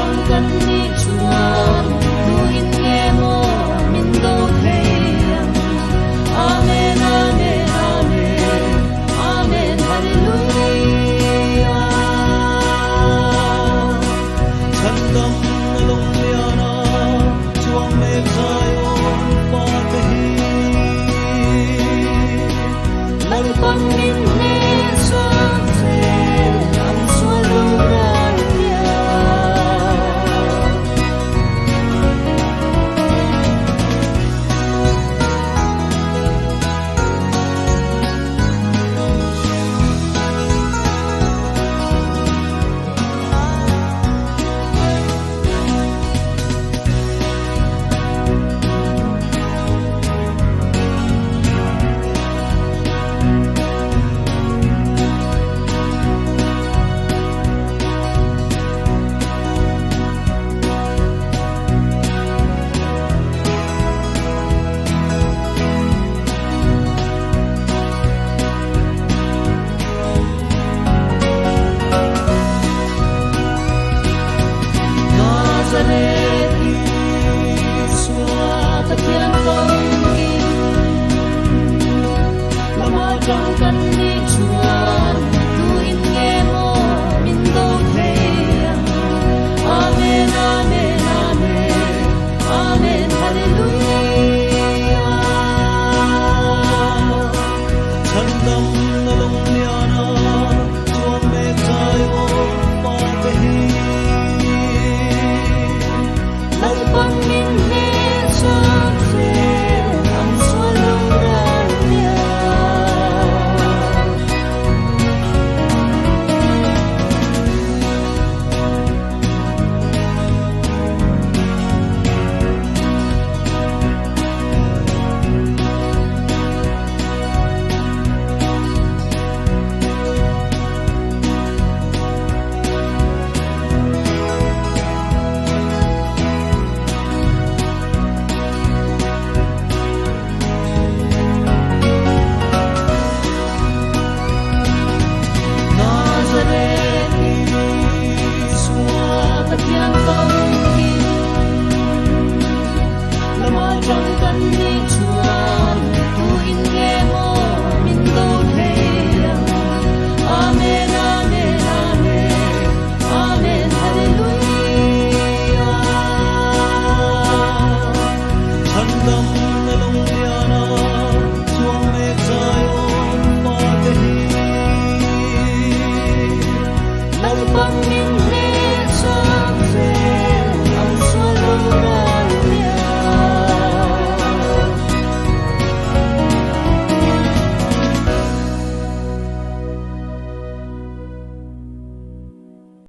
trong cân ni chuan nuin nghe mo min do thei amen amen amen amen hallelujah chân tâm lung liana chuang me zion pa te hi nan con min ne sa se am so lu ran ya trong cân ni chuan nuin nghe mo min do thei amen amen amen amen hallelujah chân tâm lung liana chuang me zion pa te hi nan con min ne sa se am so lu ran ya Nazareth, Iswa, Tatiana.